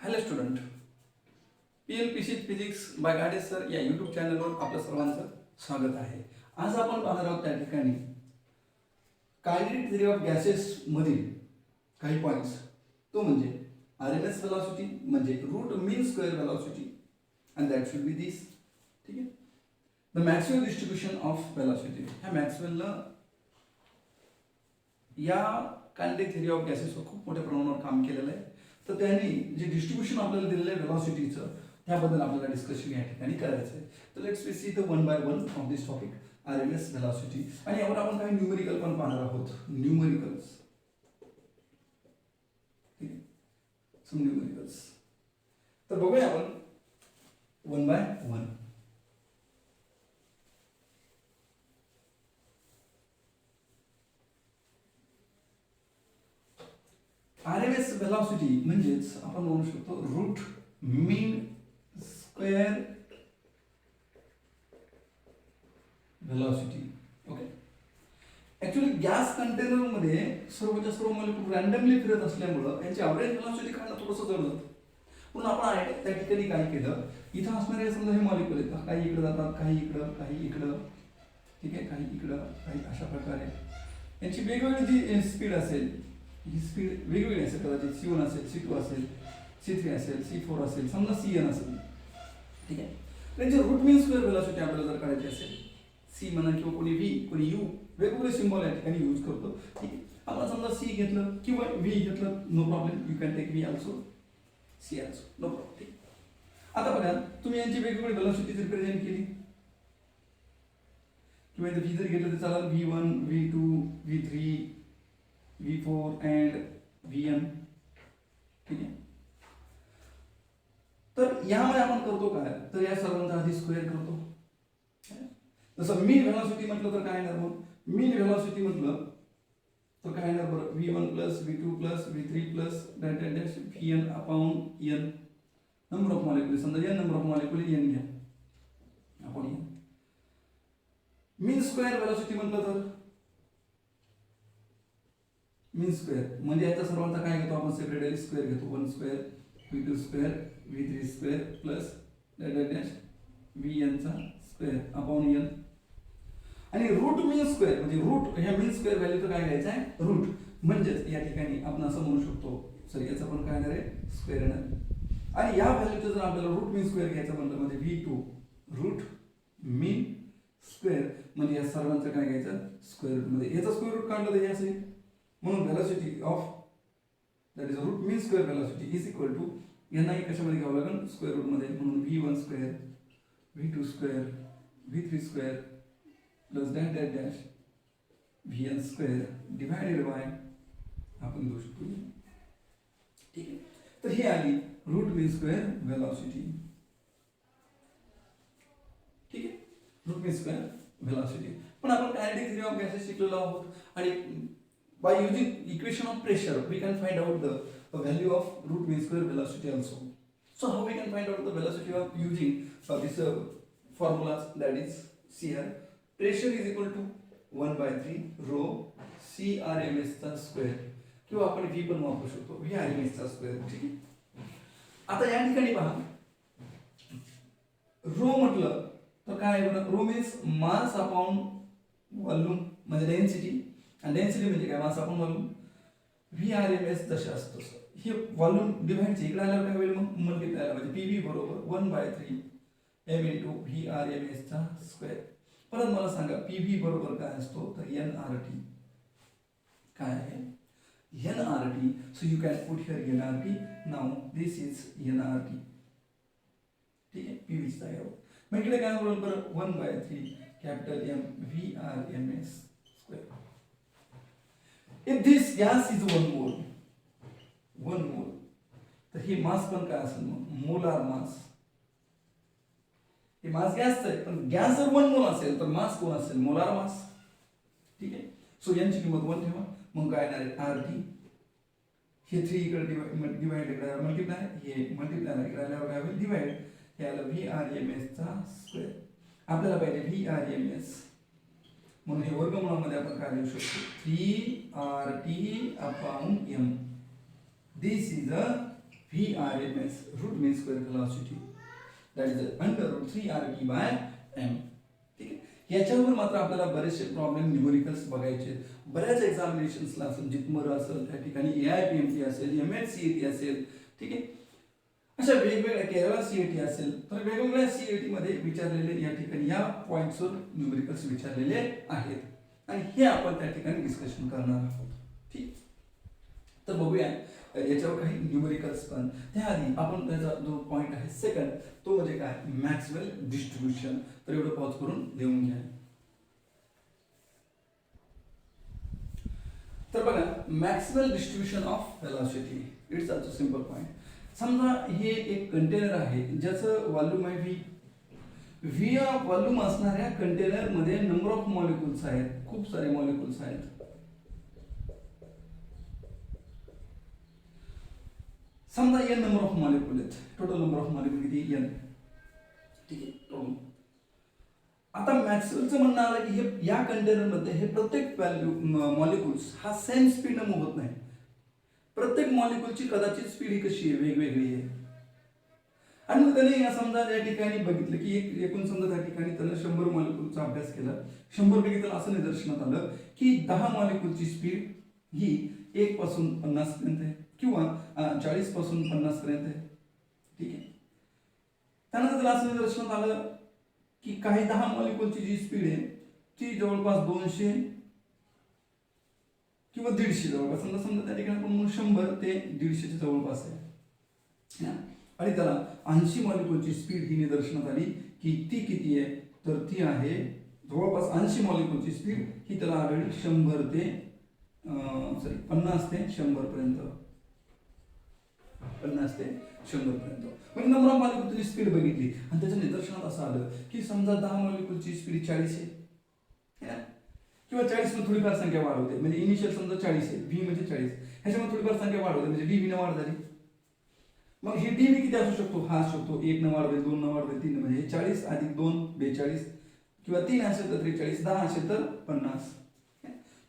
Hello student, PLPC physics bye गाडे sir या YouTube चॅनलवर आपलं सर्वांचं स्वागत आहे. आज आपण पाहणार आहोत त्या ठिकाणी कायनेटिक थिअरी ऑफ गॅसेस मधील काही पॉईंट्स. तो म्हणजे RMS वेलॉसिटी म्हणजे root mean square velocity and that should be this. ठीक आहे. The Maxwell distribution of velocity. ह्या मॅक्सवेलनं या कायनेटिक थिअरी ऑफ गॅसेसवर खूप मोठ्या प्रमाणावर काम केलेलं आहे. तर त्यांनी जे डिस्ट्रीब्युशन आपल्याला दिलेलं आहे वेलॉसिटीचं त्याबद्दल आपल्याला डिस्कशन या ठिकाणी करायचं आहे. तर let's we see the one by one of this topic RMS velocity. आणि यावर आपण काही न्यूमेरिकल पण पाहणार आहोत. न्यूमेरिकल्स. ठीक आहे. Some numericals. तर बघूया आपण one by one. RMS velocity म्हणजेच आपण म्हणू शकतो root mean square velocity. Okay. Actually gas container मध्ये सर्वच्या सर्व मॉलिक्यूल रॅन्डमली फिरत असल्यामुळं यांची ॲव्हरेज वेलॉसिटी काढणं थोडंसं जड जातं. म्हणून आपण त्या ठिकाणी काय केलं, इथं असणारे समजा हे मॉलिक्यूल आहेत, काही इकडे जातात, काही इकडं, काही इकडं. ठीक आहे. काही इकडं, काही अशा प्रकारे यांची वेगवेगळी जी स्पीड असेल, ही स्पीड वेगवेगळी असेल. कदाचित C1 असेल, C2 असेल, C3 असेल, C4 असेल, समजा CN असेल. ठीक आहे. त्यांची रूट मीन स्क्वेअर वेलॉसिटी आपल्याला जर काढायची असेल, C म्हणा किंवा कोणी V कोणी U वेगवेगळे सिम्बॉल या ठिकाणी यूज करतो. ठीक आहे. आपण समजा C घेतलं किंवा V घेतलं, no problem. You can take V also, C also, no problem. ठीक. आता बघा, तुम्ही यांची वेगवेगळी वेलॉसिटी जर प्रेझेंट केली किंवा इथे V जर घेतलं तर चालेल. V1, V2, V3, V4 and Vn. ठीक आहे. तर यामध्ये आपण करतो काय, तर या सर्वांचा आधी स्क्वेअर करतो. जसं मीन व्हेलॉसिटी म्हटलं तर काय येणार, मग मीन व्हेलॉसिटी म्हटलं तर काय येणार बरं, V1 plus V2 plus V3 plus dot dot dash Vn upon n. Number of molecule, समजा n number of molecule n घ्या आपण n. मीन स्क्वेअर व्हेलॉसिटी म्हटलं तर मीन स्क्वेअर म्हणजे याचा सर्वांचा काय घेतो आपण, सेपरेटली स्क्वेअर घेतो. 1 square V2 square V3 square plus dot dot dash Vn चा स्क्वेअर अपॉन n. आणि रूट मीन स्क्वेअर म्हणजे रूट ह्या मीन स्क्वेअर व्हॅल्यूचं काय घ्यायचं आहे, रूट. म्हणजेच या ठिकाणी आपण असं म्हणू शकतो, सर याचं पण काय आहे, स्क्वेअर येणार. आणि या व्हॅल्यूचं जर आपल्याला रूट मीन स्क्वेअर घ्यायचं म्हणलं म्हणजे V2 रूट मीन स्क्वेअर म्हणजे या सर्वांचं काय घ्यायचं, स्क्वेअर रूट मध्ये. याचा स्क्वेअर रूट काढलं तर हे असेल. म्हणून velocity of that is root mean square velocity is equal to यांना कशामध्ये घ्यावं लागेल, स्क्वेअर रूट मध्ये. म्हणून V1 square V2 square V3 square plus dash dash dash Vn square divided by आपण घेऊ शकतो. ठीक आहे. तर ही आली रूट मीन स्क्वेअर व्हेलॉसिटी. ठीक आहे. Route mean square velocity. पण आपण कायनेटिक थिअरी ऑफ गॅसेस शिकलेलो आहोत आणि by using equation of pressure we can find out the value of root mean square velocity also. So how we can find out the velocity of using this formulas, that is here pressure is equal to 1 by 3 rho C RMS चा square किंवा आपण V पण वापरू शकतो, V RMS चा square. ठीक आहे. आता या ठिकाणी पहा, रो म्हटलं तर काय आहे बरं, rho means mass upon volume म्हणजे डेन्सिटी. आणि डेन्सिटी म्हणजे काय, मास अपॉन व्हॉल्यूम. VRMS जसे असतो हे व्हॉल्यूम डिव्हाइडचे इकडे आल्यावर काय होईल, मग मल्टिप्लाय म्हणजे PV बरोबर 1 by 3 m into VRMS चा स्क्वेअर. परत मला सांगा PV बरोबर काय असतो, तर nRT. काय आहे nRT. So you can put here nRT. Now this is nRT. ठीक आहे. PV ची जागेवर मग इकडे काय होईल बरं, 1 by 3 capital M VRMS square. If this gas is 1 mole, तर ही मास पण काय असेल, मग मोलार मास. हे मास गॅसचं आहे, पण गॅस जर 1 मोल असेल तर मास कोण असेल, मोलार मास. ठीक आहे. सो यांची किंमत 1 ठेवा. मग काय येणार आहे, RT. हे 3 इकडे डिवाइड इकडे मल्टिप्लाय, हे मल्टिप्लाय इकडे आल्यावर काय होईल, डिवाइड. हे आलं VRMS चा स्क्वेअर. आपल्याला पाहिजे VRMS. म्हणून हे वर्गमूळामध्ये आपण काय लिहू शकतो, 3RT upon M. This is a VRMS, root mean square velocity, that is under root 3RT by m. ठीक आहे. याच्यावर मात्र आपल्याला बरेचसे प्रॉब्लेम न्यूमेरिकल्स बघायचे. बऱ्याच एक्झामिनेशन्सला असेल, जितमर असेल, त्या ठिकाणी AIPMT असेल, MHCET असेल, ठीक आहे, अशा वेगवेगळ्या केरळ CET असेल, तर वेगवेगळ्या CET मध्ये विचारलेले या ठिकाणी या पॉइंट्सवर न्यूमेरिकल्स विचारलेले आहेत आणि हे आपण त्या ठिकाणी डिस्कशन करणार आहोत. ठीक, तर बघूया याच्यावर काही न्यूमेरिकल्स. पण त्याआधी आपण त्याचा जो पॉइंट आहे सेकंड, तो म्हणजे काय, मॅक्सवेल डिस्ट्रीब्युशन. तर एवढं पॉज करून लिहून घ्या. तर बघा, Maxwell distribution of velocity, it's also simple point. समजा हे एक कंटेनर आहे ज्याचं व्हॉल्यूम आहे व्ही. व्ही या व्हॉल्यूम असणाऱ्या कंटेनर मध्ये नंबर ऑफ मॉलिक्युल्स आहेत, खूप सारे मॉलिक्युल्स आहेत. समजा n नंबर ऑफ मॉलिक्युल आहेत, टोटल नंबर ऑफ मॉलिक्युल किती, n. ठीक आहे, टोटल. आता मॅक्सवेलचं म्हणणं आलं की हे या कंटेनर मध्ये हे प्रत्येक मॉलिक्युल्स हा सेम स्पीड न मूव्ह होत नाही. प्रत्येक मॉलिक्युलची कदाचित स्पीड ही कशी आहे, वेगवेगळी आहे. आणि मग त्याने समजा या ठिकाणी बघितलं की एकूण समजा त्या ठिकाणी त्यानं 100 मॉलिक्युलचा अभ्यास केला. 100 पैकी त्याला असं निदर्शनात आलं की 10 मॉलिक्युलची स्पीड ही 1 पासून 50 पर्यंत आहे किंवा 40 पासून 50 पर्यंत आहे. ठीक आहे. त्यानंतर त्याला असं निदर्शनात आलं की काही 10 मॉलिक्युलची जी स्पीड आहे ती जवळपास 200 किंवा 150 जवळपास, समजा त्या ठिकाणी आपण 100 ते 150च्या जवळपास आहे. आणि त्याला 80 मॉलिक्युलची स्पीड ही निदर्शनात आली की ती किती आहे, तर ती आहे जवळपास 80 मॉलिक्युलची स्पीड ही त्याला आढळली 100 ते 50 ते 100 पर्यंत. 50 ते 100 पर्यंत म्हणजे नंबर ऑफ मॉलिक्युलची स्पीड बघितली आणि त्याच्या निदर्शनात असं आलं की समजा 10 मॉलिक्युलची स्पीड 40 आहे किंवा 40 मध्ये थोडीफार संख्या वाढवते, म्हणजे इनिशियल समजा 40 आहे, व्ही म्हणजे 40, ह्याच्यामध्ये थोडीफार संख्या वाढवते म्हणजे डीव्ही ने वाढ झाली. मग ही डीव्ही किती असू शकतो, हा असू शकतो 1 न वाढवेल, 2 न वाढवेल, 3 म्हणजे 40 अधिक 2 42 किंवा 3 असेल तर 43, 10 असेल तर 50.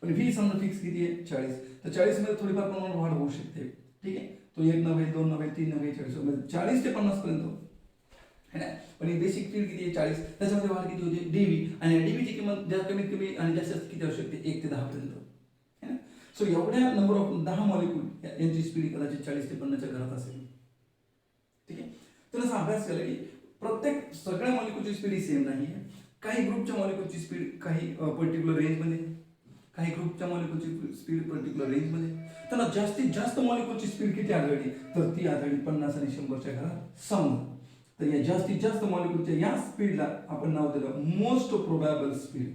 पण व्ही समजा फिक्स किती आहे 40, तर 40 मध्ये थोडीफार प्रमाणात वाढ होऊ शकते. ठीक आहे, तो 1 न होईल, 2 न होईल, 3 न होईल, 40 म्हणजे 40 ते 50 पर्यंत है ना. पण ही बेसिक स्पीड किती आहे 40, त्याच्यामध्ये वाढ किती होते डीव्ही, आणि डीव्हीची किंमत जास्त कमीत कमी आणि जास्त किती असू शकते 1 ते 10 पर्यंत है ना. सो एवढ्या नंबर ऑफ 10 मॉलिक्यूल यांची स्पीड कदाचित 40 ते 50च्या घरात असेल. ठीक आहे, तर असा अभ्यास केला की प्रत्येक सगळ्या मॉलिक्यूलची स्पीड सेम नाही आहे. काही ग्रुपच्या मॉलिक्यूलची स्पीड काही पर्टिक्युलर रेंजमध्ये, काही ग्रुपच्या मॉलिक्यूलची स्पीड पर्टिक्युलर रेंजमध्ये. त्यांना जास्तीत जास्त मॉलिक्यूलची स्पीड किती आढळली, तर ती आढळली 50 आणि 100च्या घरात समजा. तर या जास्तीत जास्त मॉलिक्यूलच्या या स्पीडला आपण नाव दिलं मोस्ट प्रोबॅबल स्पीड.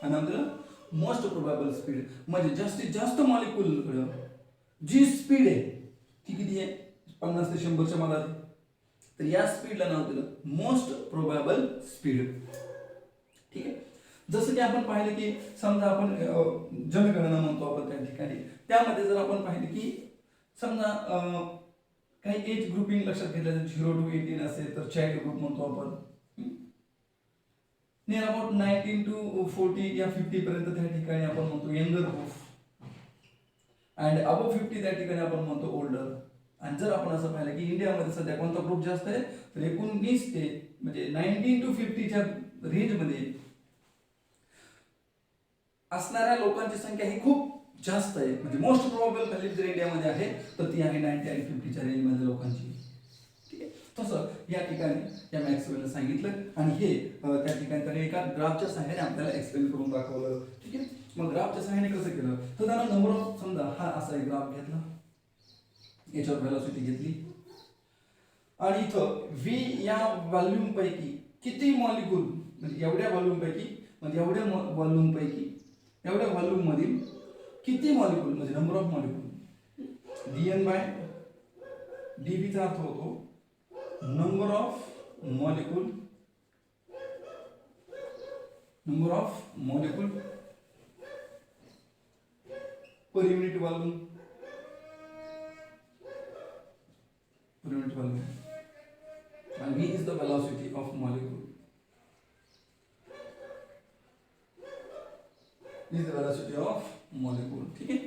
नाव दिलं मोस्ट प्रोबॅबल स्पीड, म्हणजे जास्तीत जास्त मॉलिक्यूल जी स्पीड आहे ती किती आहे 50 ते 100च्या मध्ये, तर या स्पीडला नाव दिलं मोस्ट प्रोबॅबल स्पीड. ठीक आहे, जसं की आपण पाहिलं की समजा आपण जनगणना म्हणतो आपण त्या ठिकाणी, त्यामध्ये जर आपण पाहिलं की समजा काही एज ग्रुपिंग लक्षात घेतलं 0 to 18 असेल तर चाइल्ड ग्रुप म्हणतो आपण. नियर अबाउट 19 to 40 या 50 पर्यंत त्या ठिकाणी आपण म्हणतो यंगर ग्रुप, अँड अबव 50 त्या ठिकाणी आपण म्हणतो ओल्डर. आणि जर आपण असं पाहिलं की इंडियामध्ये सध्या कोणता ग्रुप जास्त आहे, तर 19 ते म्हणजे 19 to 50च्या रेंजमध्ये असणाऱ्या लोकांची संख्या ही खूप जास्त आहे. म्हणजे मोस्ट प्रोबेबल व्हॅल्यू जर इंडियामध्ये आहे तर ती आहे 90 आणि 50च्या रेंजमध्ये लोकांची. ठीक आहे, तसं या ठिकाणी या मॅक्सवेलने सांगितलं आणि हे त्या ठिकाणी त्याने एका ग्राफच्या सहाय्याने आपल्याला एक्सप्लेन करून दाखवलं. ठीक आहे, मग ग्राफच्या सहाय्याने कसं केलं, तर त्याला नंबर ऑफ समजा हा असा एक ग्राफ घेतला, याच्यावर व्हेलॉसिटी घेतली आणि इथं व्ही या व्हॉल्यूम पैकी किती मॉलिक्यूल, म्हणजे एवढ्या व्हॉल्यूम पैकी, म्हणजे एवढ्या व्हॉल्यूम पैकी एवढ्या व्हॉल्यूम मधील किती मॉलिक्यूल, म्हणजे number of molecule, dn by dv चा अर्थ होतो number of molecule, number of molecule per unit volume, per unit volume, and v is the velocity of molecule. This is the velocity of molecule. ठीक आहे,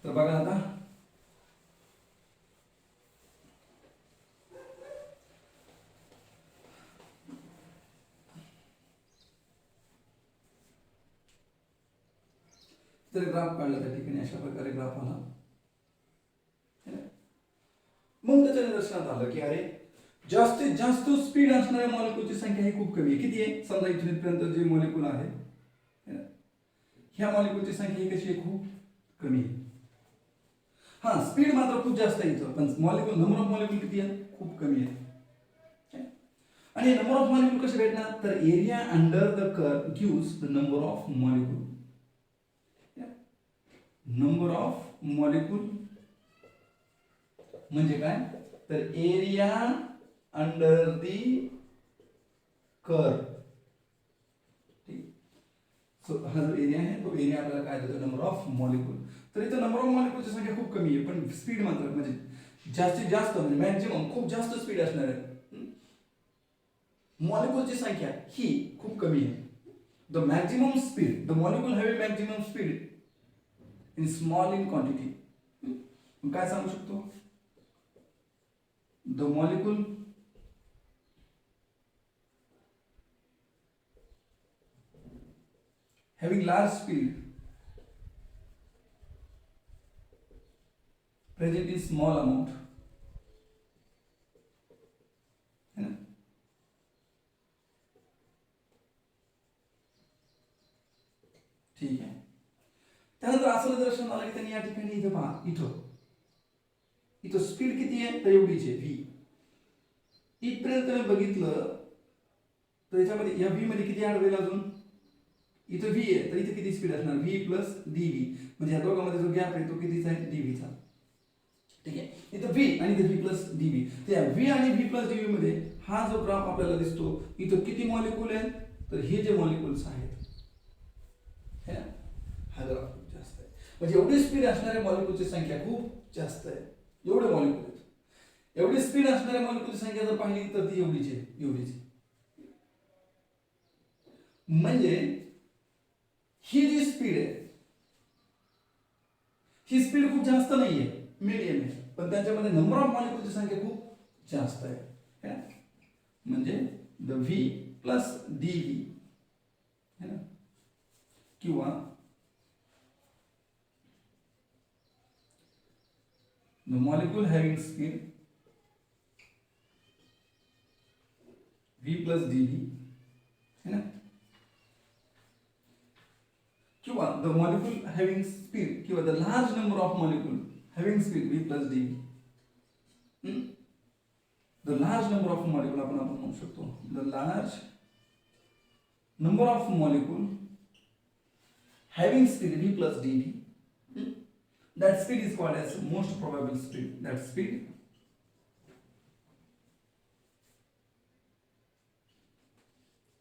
तर बघा आता तर graph काढला त्या ठिकाणी अशा प्रकारे ग्राफ आला. मग त्याच्या निदर्शनात आलं की अरे जास्तीत जास्त स्पीड असणाऱ्या मॉलिक्यूलची संख्या ही खूप कमी आहे. किती आहे? समजा इथून इथपर्यंत जे मॉलिक्यूल आहे ह्या मॉलिक्यूलची संख्या ही कशी आहे? खूप कमी आहे. हा स्पीड मात्र खूप जास्त आहे इथं, पण मॉलिक्यूल नंबर ऑफ मॉलिक्यूल किती आहे? खूप कमी आहे. आणि नंबर ऑफ मॉलिक्यूल कसे भेटणार? तर area under the curve gives the number of molecule. Number of molecule म्हणजे काय? तर एरिया अंडर दी कर्व. ठीक. सो हा जो एरिया आहे तो एरिया आपल्याला काय देतो? Number of molecule. तर इथं नंबर ऑफ मॉलिक्यूलची संख्या खूप कमी आहे, पण स्पीड मात्र म्हणजे जास्तीत जास्त म्हणजे मॅक्झिमम खूप जास्त स्पीड असणार आहे. मॉलिक्यूलची संख्या ही खूप कमी आहे. The maximum speed, the molecule have maximum speed in small in quantity. काय सांगू शकतो? The molecule having large speed present in small amount, है ना? ठीक आहे. त्यानंतर असं दर्शन आलं की त्यांनी या ठिकाणी इथं पहा, इथं स्पीड किती आहे? तर एवढीच आहे v. इथपर्यंत तुम्ही बघितलं तर याच्यामध्ये या v मध्ये किती ऍड होईल? अजून इथं v आहे तर इथे किती स्पीड असणार? v plus dv. म्हणजे या दोघांमध्ये जो गॅप आहे तो कितीचा आहे? dv चा. ठीक आहे. इथं v आणि इथे v प्लस dv. त्या v आणि v प्लस dv मध्ये हा जो ग्राफ आपल्याला दिसतो इथं किती मॉलिक्यूल आहेत? तर हे जे मॉलिक्यूल्स आहेत है ना, हा ग्राफ खूप जास्त आहे. म्हणजे एवढी स्पीड असणाऱ्या मॉलिक्यूलची संख्या खूप जास्त आहे. एवढे मॉलिक्यूल आहेत. एवढी स्पीड असणाऱ्या मॉलिक्यूलची संख्या जर पाहिली तर ती एवढीच आहे. म्हणजे ही जी स्पीड आहे ही स्पीड खूप जास्त नाहीये, मीडियम आहे, पण त्याच्यामध्ये नंबर ऑफ मॉलिक्यूलची संख्या खूप जास्त आहे. म्हणजे the V plus D V है ना, किंवा the molecule having speed V plus D V है ना, किंवा द मॉलिक्यूल हॅव्हिंग स्पीड किंवा the large number of molecule having speed V plus D V. The large number of molecule आपण म्हणू शकतो the large number of molecule having speed v plus dv, that speed is called as most probable speed. That speed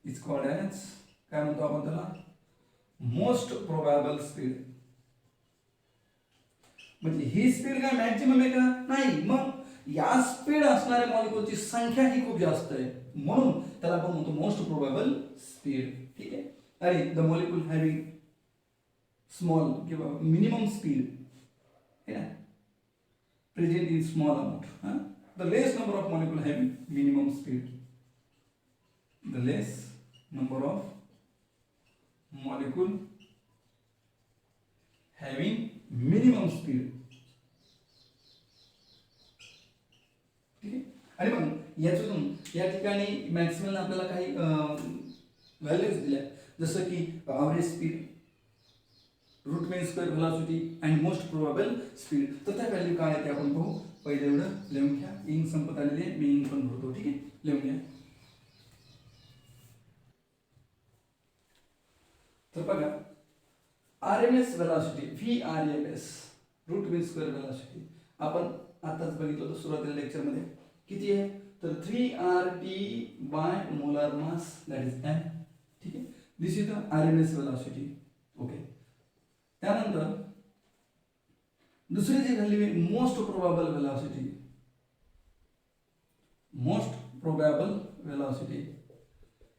is called as काय म्हणतो आपण त्याला? Most probable speed. म्हणजे ही speed काय maximum आहे का? नाही. मग या स्पीड असणाऱ्या मॉलिक्यूलची संख्या ही खूप जास्त आहे म्हणून त्याला आपण म्हणतो मोस्ट प्रोबॅबल स्पीड. ठीक आहे. आणि द मॉलिक्यूल हॅव्हिंग स्मॉल किंवा मिनिमम स्पीड है ना, present in small amount. The less number of molecule having minimum speed. The less number of molecule having minimum speed. ठीक आहे. आणि मग याच्यातून या ठिकाणी मॅक्सिमम आपल्याला काही व्हॅल्यूज दिल्या, जसं की average speed, root mean square velocity and most probable speed. तर त्या व्हॅल्यू काय आहे ते आपण पाहू. पहिले एवढं लिहून घ्या. इंग संपत आलेली आहे, मी इंग पण भरतो. ठीक आहे, लिहून घ्या. तर बघा, R M S velocity V R M S root mean square velocity आपण आताच बघितलं होतं सुरुवातीला लेक्चरमध्ये. किती आहे? तर 3RT by molar mass that is m. ठीक आहे, this is the R M S velocity. Okay. त्यानंतर दुसरी जी व्हॅल्यू आहे most probable velocity. Most probable velocity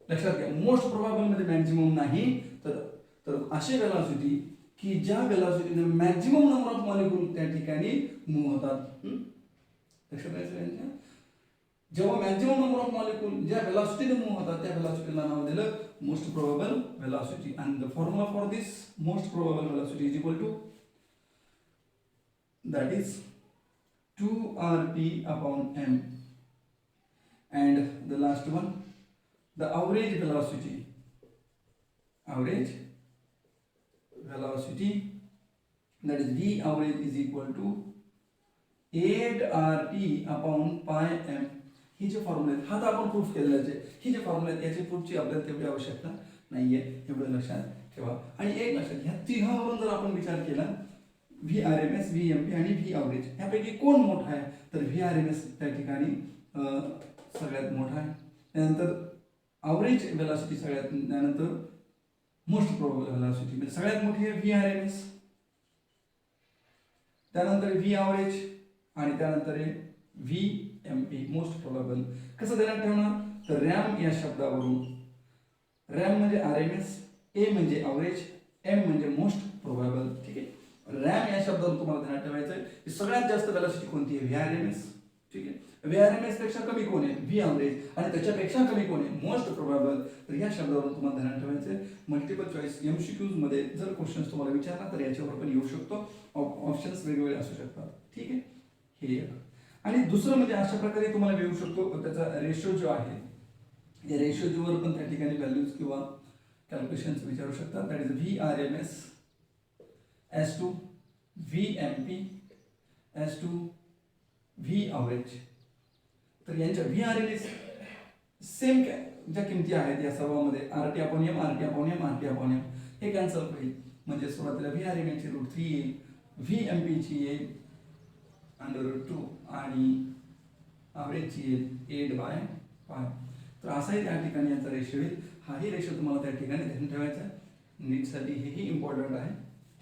लक्षात घ्या. मोस्ट प्रोबॅबल मध्ये मॅक्झिमम नाही, तर अशी व्हेलॉसिटी की ज्या व्हेलॉसिटीने मॅक्झिमम नंबर ऑफ मॉलिक्यूल त्या ठिकाणी मूव्ह होतात. लक्षात घ्यायचं. जेव्हा मॅक्झिमम नंबर ऑफ मॉलिक्यूल ज्या व्हेलॉसिटीने मूव्ह होतात त्या व्हेलॉसिटीला नाव दिलं most probable velocity. And the formula for this most probable velocity is equal to that is 2rp upon m, and the last one, the average velocity that is v average is equal to 8rp upon pi m. ही जे formula आहेत हा तर आपण proof केलेला आहे. ही जे formula आहेत याची प्रूफची आपल्याला तेवढी आवश्यकता नाहीये, एवढं लक्षात ठेवा. आणि एक लक्षात घ्या, तिघावरून जर आपण विचार केला V R M S, V M P आणि व्ही ॲव्हरेज ह्यापैकी कोण मोठा आहे, तर व्ही आर एम एस त्या ठिकाणी सगळ्यात मोठा आहे. त्यानंतर ॲव्हरेज वेलॉसिटी सगळ्यात, त्यानंतर मोस्ट प्रोबेबल वेलॉसिटी म्हणजे सगळ्यात मोठी आहे व्ही आर एम एस, त्यानंतर व्ही ॲव्हरेज आणि त्यानंतर आहे V M P most probable. कसं ध्यानात ठेवणार, तर रॅम या शब्दावरून, रॅम म्हणजे आर एम एस, ए म्हणजे ॲव्हरेज, एम म्हणजे मोस्ट प्रोबेबल. ठीक आहे, रॅम या शब्दावरून तुम्हाला ध्यानात ठेवायचं आहे की सगळ्यात जास्त वेलॉसिटी कोणती आहे, व्ही आर एम एस. ठीक आहे, व्ही आर एम एस पेक्षा कमी कोण आहे, व्ही ॲव्हरेज, आणि त्याच्यापेक्षा कमी कोण आहे, मोस्ट प्रोबेबल. तर या शब्दावरून तुम्हाला ध्यानात ठेवायचं आहे. मल्टिपल चॉईस एमसीक्यूज मध्ये जर क्वेश्चन्स तुम्हाला विचारला तर याच्यावर पण येऊ शकतो, ऑप्शन्स वेगवेगळे असू शकतात. ठीक आहे, हे एक. आणि दुसरं म्हणजे अशा प्रकारे तुम्हाला येऊ शकतो, त्याचा रेशो जो आहे या रेशोवर पण त्या ठिकाणी व्हॅल्यूज किंवा कॅल्क्युलेशन्स विचारू शकतात. That is V R M S S to V M P S to V average. तर यांच्या V R M S same ज्या किमती आहेत या सर्वांमध्ये R T upon M, R T upon M, R T upon M हे cancel होईल. म्हणजे सुरुवातीला व्ही आर एम एची रूट 3 येईल, व्ही एम पीची येईल √2 आणि ॲव्हरेजची येईल 8/5. तर असाही त्या ठिकाणी याचा रेशो येईल. हाही रेशो तुम्हाला त्या ठिकाणी ध्यान ठेवायचा आहे, नीटसाठी हेही इम्पॉर्टंट आहे.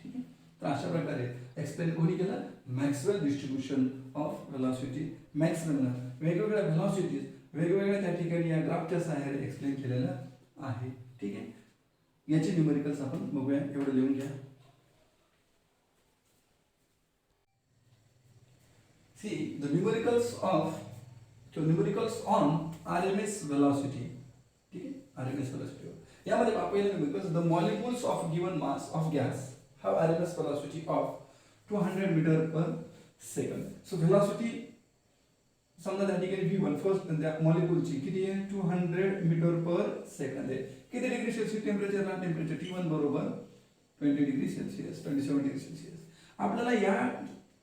ठीक आहे, तर अशा प्रकारे एक्सप्लेन कोणी केलं, मॅक्सवेल डिस्ट्रीब्युशन ऑफ व्हेलॉसिटी. मॅक्सवेलनं वेगवेगळ्या व्हेलॉसिटीज वेगवेगळ्या त्या ठिकाणी या ग्राफच्या सहाय्याने एक्सप्लेन केलेलं आहे. ठीक आहे, याचे न्यूमेरिकल्स आपण बघूया, एवढं लिहून घ्या. See the numericals on RMS velocity. ठीक आहे, RMS velocity यामध्ये आपल्याला because the molecules of given mass of gas have RMS velocity of 200 meter per second. So velocity समजा त्या ठिकाणी V1 फर्स्ट त्या मॉलिक्यूलची किती आहे, 200 मीटर पर सेकंद आहे. किती डिग्री सेल्सिअस टेम्परेचरला, टेम्परेचर T1 बरोबर 20 डिग्री सेल्सिअस, 27 डिग्री सेल्सिअस. आपल्याला या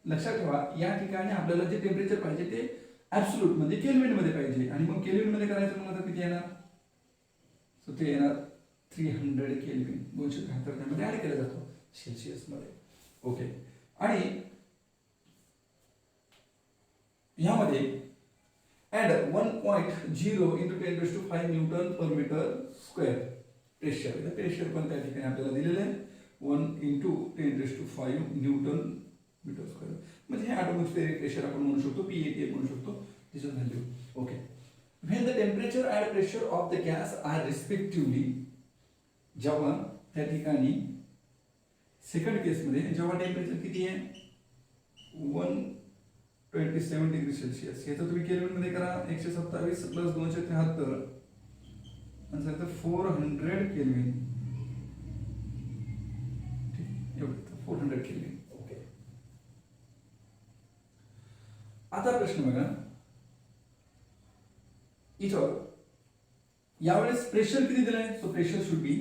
लक्षात ठेवा, या ठिकाणी आपल्याला जे टेम्परेचर पाहिजे ते ॲब्सोल्यूट म्हणजे केल्विन मध्ये पाहिजे. आणि मग केल्विन मध्ये करायचं म्हणलं तर किती येणार, सो ते येणार 300 केल्विन. 273 त्यामध्ये ऍड केला जातो सेल्सिअस मध्ये. ओके, आणि यामध्ये ऍड 1.0 × 10⁵ न्यूटन पर मीटर स्क्वेअर प्रेशर. प्रेशर पण त्या ठिकाणी आपल्याला दिलेलं आहे 1 × 10⁵ न्यूटन मीटर स्क्वेअर. म्हणजे हे ॲटमॉस्फेरिक प्रेशर आपण म्हणू शकतो, PAT म्हणू शकतो, this is value. Okay, when the temperature and pressure of the gas are respectively, जेव्हा त्या ठिकाणी सेकंड केसमध्ये जेव्हा टेम्परेचर किती आहे 127 डिग्री सेल्सिअस, याचं तुम्ही केल्विनमध्ये करा 127 + 273 आणि 400 केल्विन. एवढं 400 केल्विन. आता प्रश्न बघा, इथं यावेळेस प्रेशर किती दिलंय, so pressure should be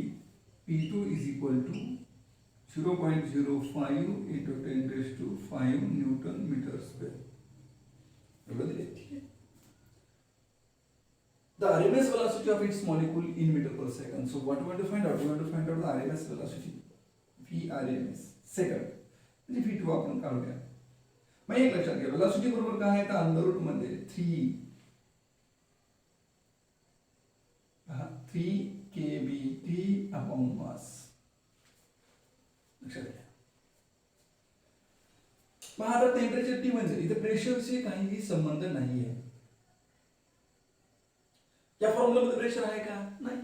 P2 = 0.05 × 10⁵ newton metre square. एवढं दिलंय. ठीक आहे, the RMS velocity of its molecule in meter per second. So what we want to find out? We want to find out the RMS velocity, VRMS second, म्हणजे V2 आपण काढूया. मग एक लक्षात घ्या, वेलॉसिटी बरोबर काय आहे, तर अंडर मध्ये 3 kBT अपॉन मास. लक्षात घ्या. मग आता टेम्परेचर T1 इथे प्रेशरशी काहीही संबंध नाहीये. या फॉर्म्युलामध्ये प्रेशर आहे का, नाही.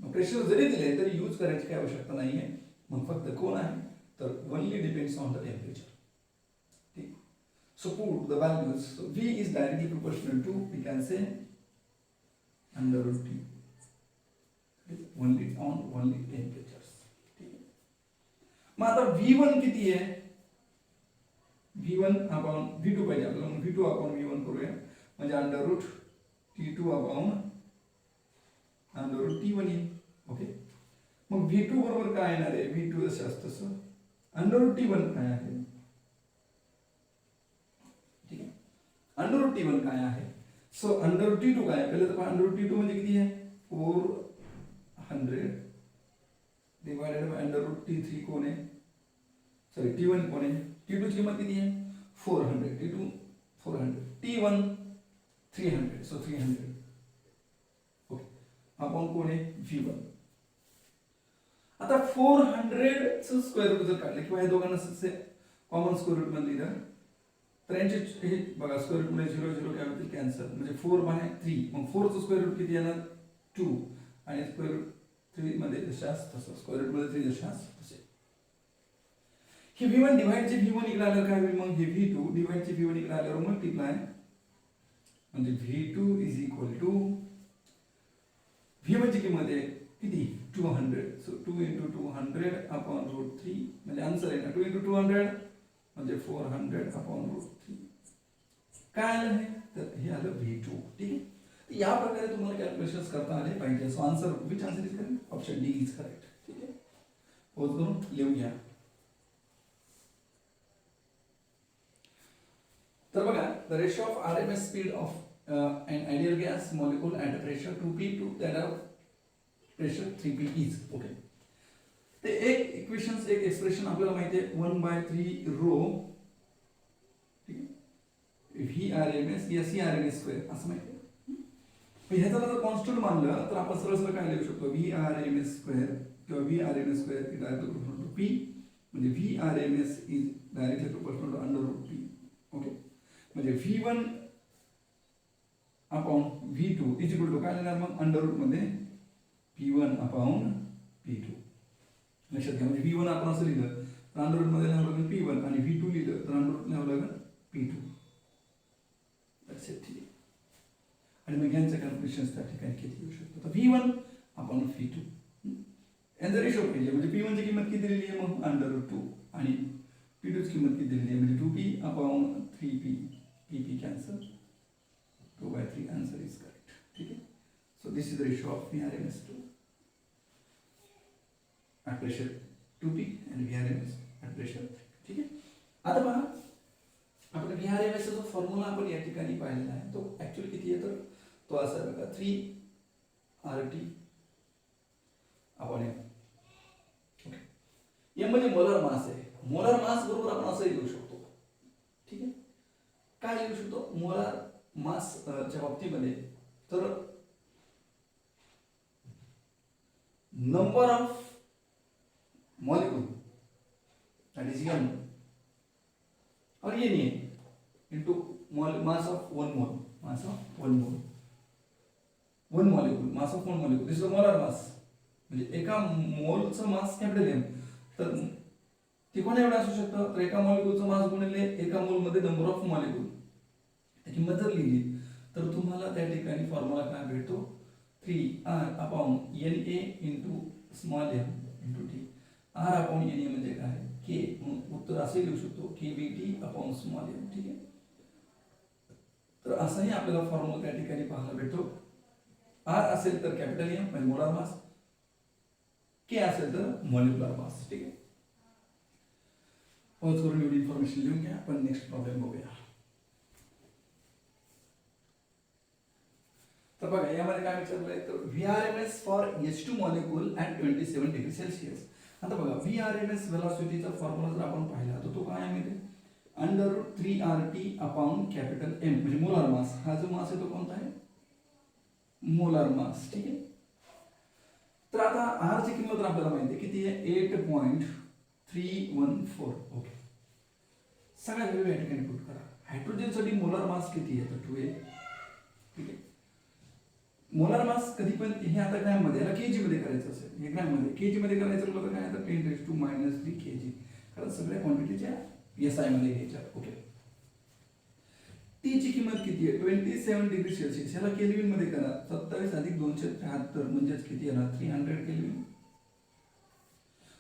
मग प्रेशर जरी दिले तरी यूज करायची काही आवश्यकता नाहीये. मग फक्त कोण आहे, तर only depends on the temperature. So put the values. So V is directly proportional to, we can say, under root T. Only temperatures. मग आता V1 किती आहे? V1 अपॉन V2 पाहिजे आपल्याला, म्हणून V2 अपॉन V1 करूया, म्हणजे under root T2 upon under root T1 येईल. ओके, मग V2 बरोबर काय येणार आहे? V2 जसं असतं तसं अंडर रूट T1 काय आहे? ठीक आहे, अंडर रूट T1 काय आहे? सो अंडर रूट T2 काय आहे? पहिले तर अंडर रूट T2 म्हणजे किती आहे? 400 divided by under route T3 कोण आहे? सॉरी T1 कोण आहे? T2 ची किंमत किती आहे? 400. T2 400, T1 300. So 300. Okay, upon कोण आहे? V1. आता 400 चं स्क्वेअर रूट जर काढलं किंवा या दोघांना कॉमन स्क्वेअर रूट मध्ये लिहिलं तर यांचे हे बघा, स्क्वेअर रूट मध्ये 0 0 काय होतील? कॅन्सल. म्हणजे 4/3. मग 4 चं स्क्वेअर रूट किती येणार? 2. आणि स्क्वेअर रूट 3 मध्ये जशास तसं, स्क्वेअर रूट मध्ये 3 जशास तसे. हे V1 डिवाइड चे V1 इकडे आल्यावर काय होईल? मग हे V2 डिवाइड चे V1 इकडे आल्यावर मल्टिप्लाय, म्हणजे V2 is equal to V1 ची किंमत आहे किती? 200. सो 2 into 200 अपॉन रूट 3, म्हणजे आन्सर आहे ना 2 into 200 म्हणजे 400 अपॉन रूट 3. काय आलं हे? तर हे आलं V2. ठीक आहे, तर या प्रकारे तुम्हाला कॅल्क्युलेशन्स करता आले पाहिजे. So answer which answer is correct? Option D is correct. ठीक आहे, पोज करून लिहून घ्या. तर बघा, the ratio of RMS speed of an ideal gas molecule at pressure 2p to that of pressure 3p is. Okay, ते एक equations, एक एक्सप्रेशन आपल्याला माहिती आहे 1/3 रो, ठीक आहे, VRMS या CRMS स्क्वेअर असं माहिती आहे. ह्याचा जर कॉन्स्टंट मानलं तर आपण सरळ सरळ काय लिहू शकतो? VRMS स्क्वेअर किंवा VRMS square is directly proportional to P, म्हणजे VRMS is directly proportional to under root P. Okay, म्हणजे V1 upon V2 is equal to काय लिहिणार? मग अंडर रूट मध्ये P1 अपॉन P2. लक्षात घ्या, म्हणजे V1 आपण असं लिहिलं तर अंडर रूट मध्ये लिहावं लागेल P1, आणि V2 लिहिलं तर अंडर रूट लिहावं लागेल P2. ठीक आहे, आणि मग यांचं कॅल्क्युलेशन त्या ठिकाणी किती येऊ शकतो? तर V1 अपॉन V2 यांचा रेशो पाहिजे. म्हणजे P1 ची किंमत किती दिलेली आहे? मग अंडर रूट 2, आणि P2 ची किंमत किती दिलेली आहे? म्हणजे 2P upon 3P. P cancel, 2/3 answer is correct. ठीक आहे, so this is the ratio of VRMS to at pressure 2P and VRMS at pressure 3. ठीक आहे, आता पहा, आपण VRMS चा जो फॉर्म्युला आपण या ठिकाणी पाहिलेला आहे तो ऍक्च्युअली किती आहे? तर तो असा आहे बघा, 3RT upon M. Okay, M म्हणजे मोलार मास आहे. मोलार मास बरोबर आपण असं लिहू शकतो. ठीक आहे, काय लिहू शकतो मोलार मास च्या बाबतीमध्ये? तर number of molecule, that is M, or Na into mass of 1 mole, mass of 1 mole, 1 molecule, mass of 1 molecule. This is the molar mass. म्हणजे एका मोलचं मास कॅपिटल M, तर ते कोण एवढं असू शकतं? तर एका मॉलिक्यूलचं मास गुणिले एका मोल मध्ये नंबर ऑफ मॉलिक्यूल, त्याची किंमत जर लिहिली तर तुम्हाला त्या ठिकाणी फॉर्म्युला काय भेटतो? 3R upon Na into small m into T. R upon Na म्हणजे काय? K. उत्तर असे लिहू शकतो KBT अपॉन स्मॉल m. ठीक आहे, तर असाही आपल्याला फॉर्म्युला त्या ठिकाणी पाहायला भेटतो. R असेल तर कॅपिटल M म्हणजे मोलार मास, K असेल तर मॉलिक्युलर मास. ठीक आहे, पॉज करून एवढी इन्फॉर्मेशन लिहून घ्या. आपण नेक्स्ट प्रॉब्लेम बघूया. तर बघा, यामध्ये काय विचारलंय? तर VRMS for H2 molecule at 27 degree Celsius. आता बघा, VRMS व्हेलॉसिटीचा फॉर्म्युला जर आपण पाहिला तर तो काय आहे माहिती आहे? Under root 3RT upon capital M म्हणजे मोलार मास. हा जो मास आहे तो कोणता आहे? Molar mass. ठीक आहे, तर आता R ची किंमत आपल्याला माहिती आहे किती आहे? 8.314. ओके, सगळ्या व्हॅल्यू या ठिकाणी पुट करा. हायड्रोजन साठी मोलार मास किती आहे? तर 2A. ठीक आहे, मोलार मास कधी पण हे आता ग्रॅम मध्ये, याला केजी मध्ये करायचं असेल, हे ग्रॅम मध्ये, केजी मध्ये करायचं म्हटलं तर काय? तर 10⁻³ kg, कारण सगळ्या क्वांटिटीच्या SI मध्ये घ्यायच्या. ओके, टी ची किंमत किती आहे 27 डिग्री सेल्सिअस. ह्याला केल्विन मध्ये करा. 27 अधिक 273 म्हणजेच किती येणार 300 kelvin.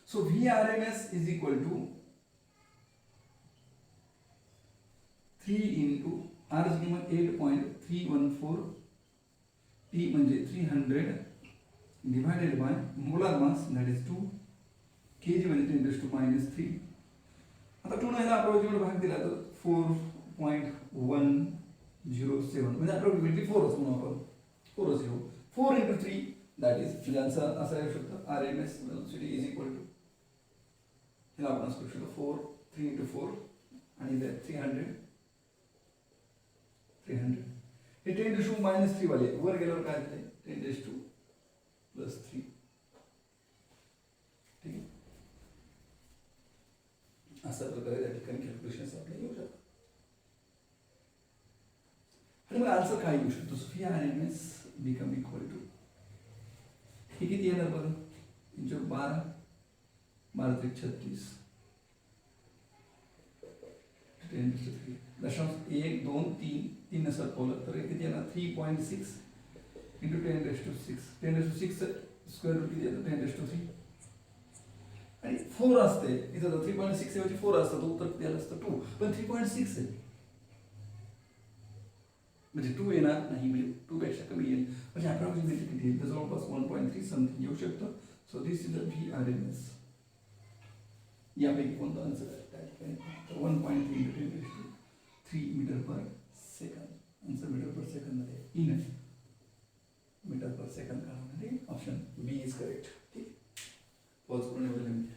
So VRMS is equal to 3 into R ची किंमत 8.314 टी म्हणजे 300 divided by molar mass that is 2 kg म्हणजे 10⁻³ आता 2 ने अप्रॉक्सिमेट भाग दिला तर 4.107 म्हणजे अप्रॉक्सिमेटली 4 च म्हणू आपण 4 च घेऊ 4 into 3 दॅट इज म्हणजे आन्सर असा येऊ शकतो RMS velocity is equal to हे आपण असू शकतो 4 3 into 4 आणि ते 300 हे 10⁻³ वाले वर गेल्यावर काय झाले 10⁻³ + 3 ठीक आहे. अशा प्रकारे या ठिकाणी कॅल्क्युलेशन्स आपले येऊ शकतात. आणि मग आन्सर काय येऊ शकतो VRMS बिकम इक्वल टू हे किती येणार बघा 12 12 × 36 10⁻³ दशांश 1 2 3 3 असं ठेवलं तर किती येणार 3.6 × 10⁻⁶ 10⁻⁶ स्क्वेअर रूट किती येतं 10⁻³ आणि 4 असते इथं 3.6 ऐवजी 4 असतं तर उत्तर किती आलं असतं 2 पण 3.6 आहे म्हणजे 2 येणार नाही म्हणजे 2 पेक्षा कमी येईल म्हणजे अप्रॉक्सिमेटली किती येईल जवळपास 1.3 समथिंग येऊ शकतं. So this is the VRMS. यापैकी कोणता आन्सर आहे त्या ठिकाणी 1.3 × 10⁻³ metre per second. Answer metre per second मध्ये इन मीटर पर सेकंद काढण्यासाठी ऑप्शन बी इज करेक्ट. ठीक पॉज करून एवढं लिहून घ्या.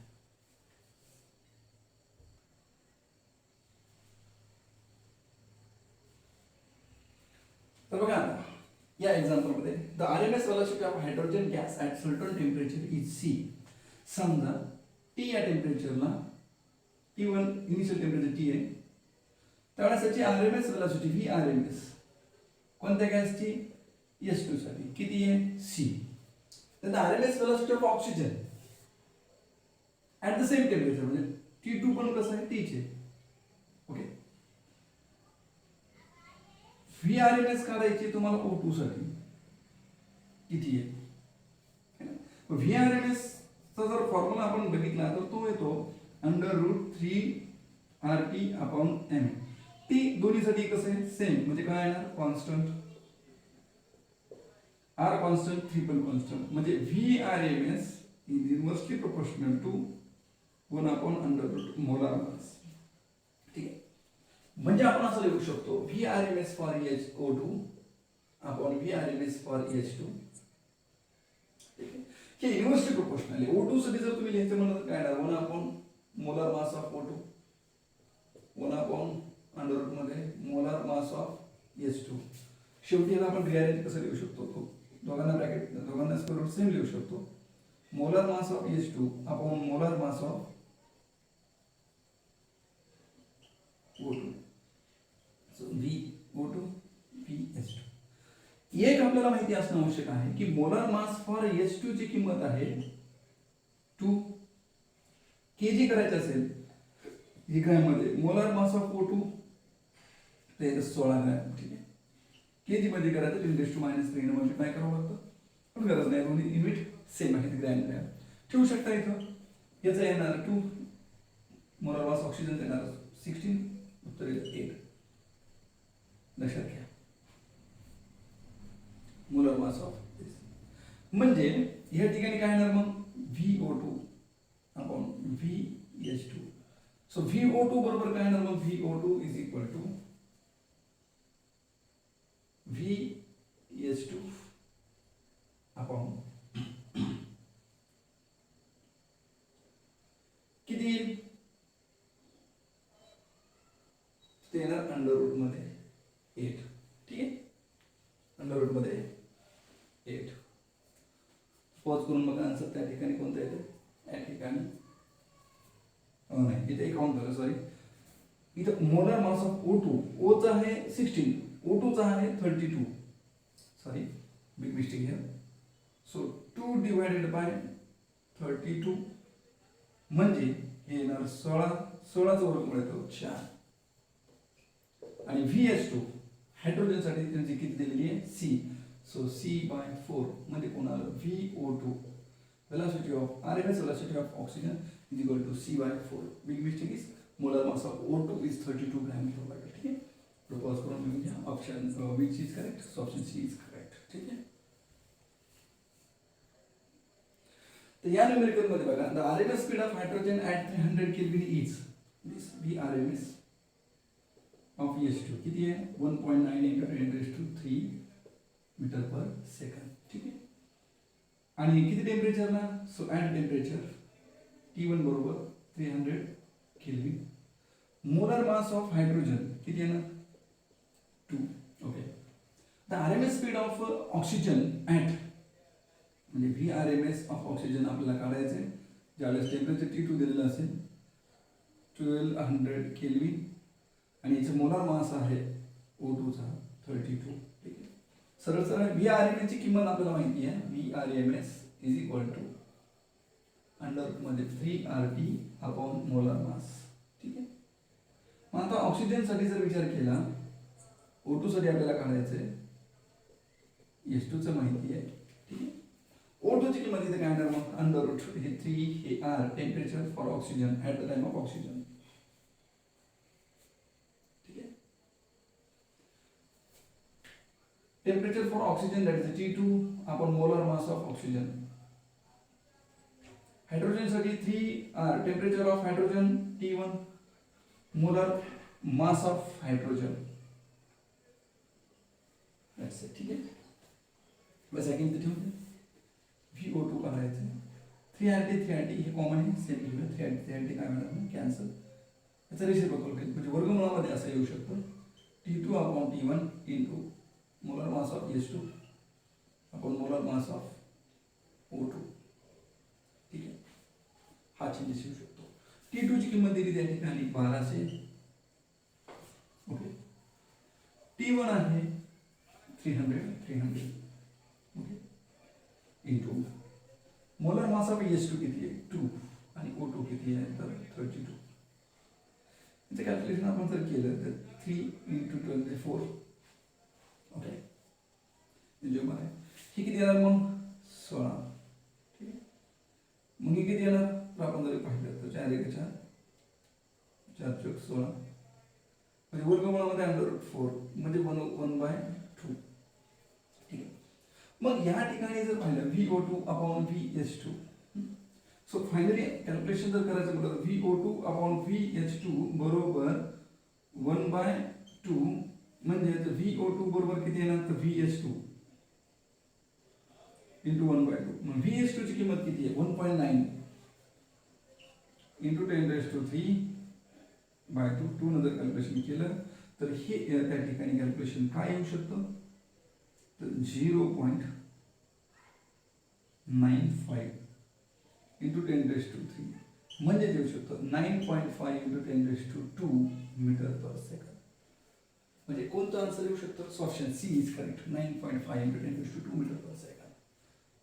तर बघा या एक्झाम्पल मध्ये the RMS velocity of hydrogen gas at certain temperature is C. समजा T या टेम्परेचरला T1 इनिशियल टेम्परेचर T आहे त्यावेळेस त्याची RMS वेलोसिटी VRMS कोणत्या गॅसची S2 साठी किती आहे C. तर RMS velocity of oxygen at the same temperature म्हणजे T2 पण कसं आहे T चे ओके. VRMS काढायची तुम्हाला O2 साठी किती आहे VRMS चा जर फॉर्म्युला आपण बघितला तर तो येतो √3RT/m. टी दोन्हीसाठी कसं आहे सेम म्हणजे काय येणार कॉन्स्टंट R कॉन्स्टंट 3 पण कॉन्स्टंट म्हणजे VRMS is inversely proportional to 1/√molar mass. ठीक आहे म्हणजे आपण असं लिहू शकतो VRMS for O2 upon VRMS for H2. ठीक आहे हे इन्व्हर्सली प्रोपोर्शनल आहे. O2 साठी जर तुम्ही लिहायचं म्हणलं तर काय येणार 1/मोलार मास ऑफ O2 1/√मध्ये मोलार मास ऑफ H2. शेवटी याला आपण रिअरेंज कसं लिहू शकतो तो दोघांना ब्रॅकेट दोघांना स्क्वेअर रूट सेम लिहू शकतो molar mass of H2 upon molar mass of O2. So VO2 VH2. एक आपल्याला माहिती असणं आवश्यक आहे की मोलार मास फॉर H2 ची किंमत आहे 2 kg करायचं असेल ही ग्रॅम मध्ये मोलार मास ऑफ O2 ते 16 ग्रॅम. ठीक आहे kg मध्ये करायचं 10⁻³ ने मल्टिप्लाय करावं लागतं पण गरज नाही दोन्ही युनिट सेम आहेत ग्रॅम ग्रॅम ठेवू शकता. इथं याचं येणार 2 मोलार मास ऑक्सिजन येणार 16 उत्तर येईल 8. लक्षात घ्या मोलार मास ऑफ म्हणजे या ठिकाणी काय येणार मग VO2 upon VH2. So VO2 बरोबर काय येणार मग VO2 is equal to VH2 upon किती येईल ते येणार √8. ठीक आहे √8. पॉज करून बघा आन्सर त्या ठिकाणी कोणतं येते या ठिकाणी नाही इथे काउंट झालं सॉरी इथं molar mass of O2 O चा आहे 16 O2 चा आहे 32 sorry big mistake here. So 2 divided by 32 म्हणजे हे येणार 16 चा वर्गमूळ येतो 4 आणि VH2 हायड्रोजनसाठी एनर्जी किती दिलेली आहे सी. सो C/4 मध्ये कोण आलं VO2 velocity of RMS velocity of oxygen is equal to C/4. Big mistake is molar mass of O2 is 32 gram per liter. ठीक है, propose करून लिहून घ्या option which is correct. So option C is correct. ठीक है. तर या numerical मध्ये बघा the RMS speed of hydrogen at 300 Kelvin is this VRMS of H2 किती आहे 1.9 × 10⁻³ मीटर पर सेकंड. ठीक आहे. आणि किती टेम्परेचरला सो ॲट टेम्परेचर T1 बरोबर 300 kelvin. Molar mass of hydrogen किती आहे ना 2. Okay. The RMS speed of oxygen at म्हणजे VRMS ऑफ ऑक्सिजन आपल्याला काढायचं आहे ज्यावेळेस टेम्परेचर T2 दिलेलं असेल 1200 केल्विन आणि याचं मोलर मास आहे O2 चा 32. ठीक आहे. सरळ सरळ VRMS ची किंमत आपल्याला माहिती आहे VRMS is equal to under मध्ये 3RT अपॉन मोलर मास. ठीक आहे. मग आता ऑक्सिजन साठी जर विचार केला O2 साठी आपल्याला काढायचं आहे H2 चं माहिती आहे. ठीक आहे. O2 ची किंमत इथे काय येणार मग अंडर रूट हे 3 हे R temperature for oxygen at the time of oxygen. Temperature for oxygen that is T2 upon molar mass of oxygen. Hydrogen साठी 3R temperature of hydrogen T1 molar mass of hydrogen. That's it. ठीक आहे. बस आहे की ठेवून VO2 करायचं 3RT हे common आहे same घेऊया 3RT काय म्हणतात कॅन्सल. याचा रेसिप्रोकल म्हणजे वर्गमूळामध्ये असं येऊ शकतं T2 upon T1 into molar mass of H2 upon molar mass of O2. ठीक आहे. हा चेंजेस येऊ शकतो. T2 ची किंमत दिली त्या ठिकाणी 1200. ओके. T1 आहे 300. Okay. Into molar mass of H2 किती आहे 2 आणि O2 किती आहे तर 32. याचं कॅल्क्युलेशन आपण जर केलं तर 3 × 24. ओके. जो आहे हे किती येणार मग 16. ठीक आहे. मग हे किती येणार तर आपण जर पाहिलं तर 4 × 4 4 × 16 म्हणजे वर्गमूळामध्ये √4 म्हणजे 1/2. ठीक आहे. मग या ठिकाणी जर पाहिलं VO2 upon VH2 so finally calculation जर करायचं म्हटलं तर VO2 upon VH2 बरोबर 1/2 म्हणजे VO2 बरोबर किती येणार तर VH2 into 1/2. मग VH2 ची किंमत किती आहे 1.9 into 10⁻³ 2 नंतर कॅल्क्युलेशन केलं तर हे त्या ठिकाणी कॅल्क्युलेशन काय येऊ शकतं तर 0.95 into 10⁻³ म्हणजे येऊ शकतं 9.5 into 10⁻² मीटर पर सेकंड. म्हणजे कोणतं आन्सर येऊ शकतं option C is correct 9.5 into 10⁻² metre per second.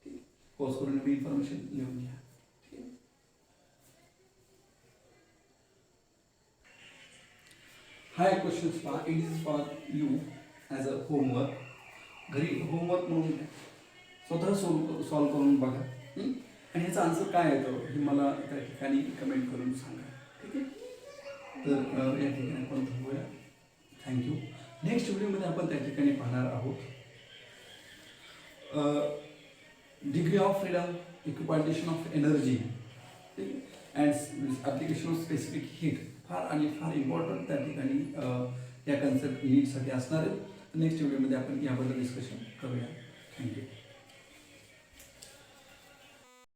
ठीक. पॉज करून मी इन्फॉर्मेशन लिहून घ्या. ठीक. हा एक क्वेश्चन पहा it is for you as a homework. घरी होमवर्क म्हणून स्वतः सॉल्व करून बघा आणि ह्याचा आन्सर काय येतो हे मला त्या ठिकाणी कमेंट करून सांगा. ठीक आहे. तर या ठिकाणी आपण थांबूया. थँक्यू. नेक्स्ट व्हिडिओमध्ये आपण त्या ठिकाणी पाहणार आहोत degree of freedom equipartition of energy and application of specific heat फार इम्पॉर्टंट त्या ठिकाणी या कन्सेप्ट नीटसाठी असणार आहे. नेक्स्ट व्हिडिओमध्ये आपण याबद्दल डिस्कशन करूया. थँक्यू.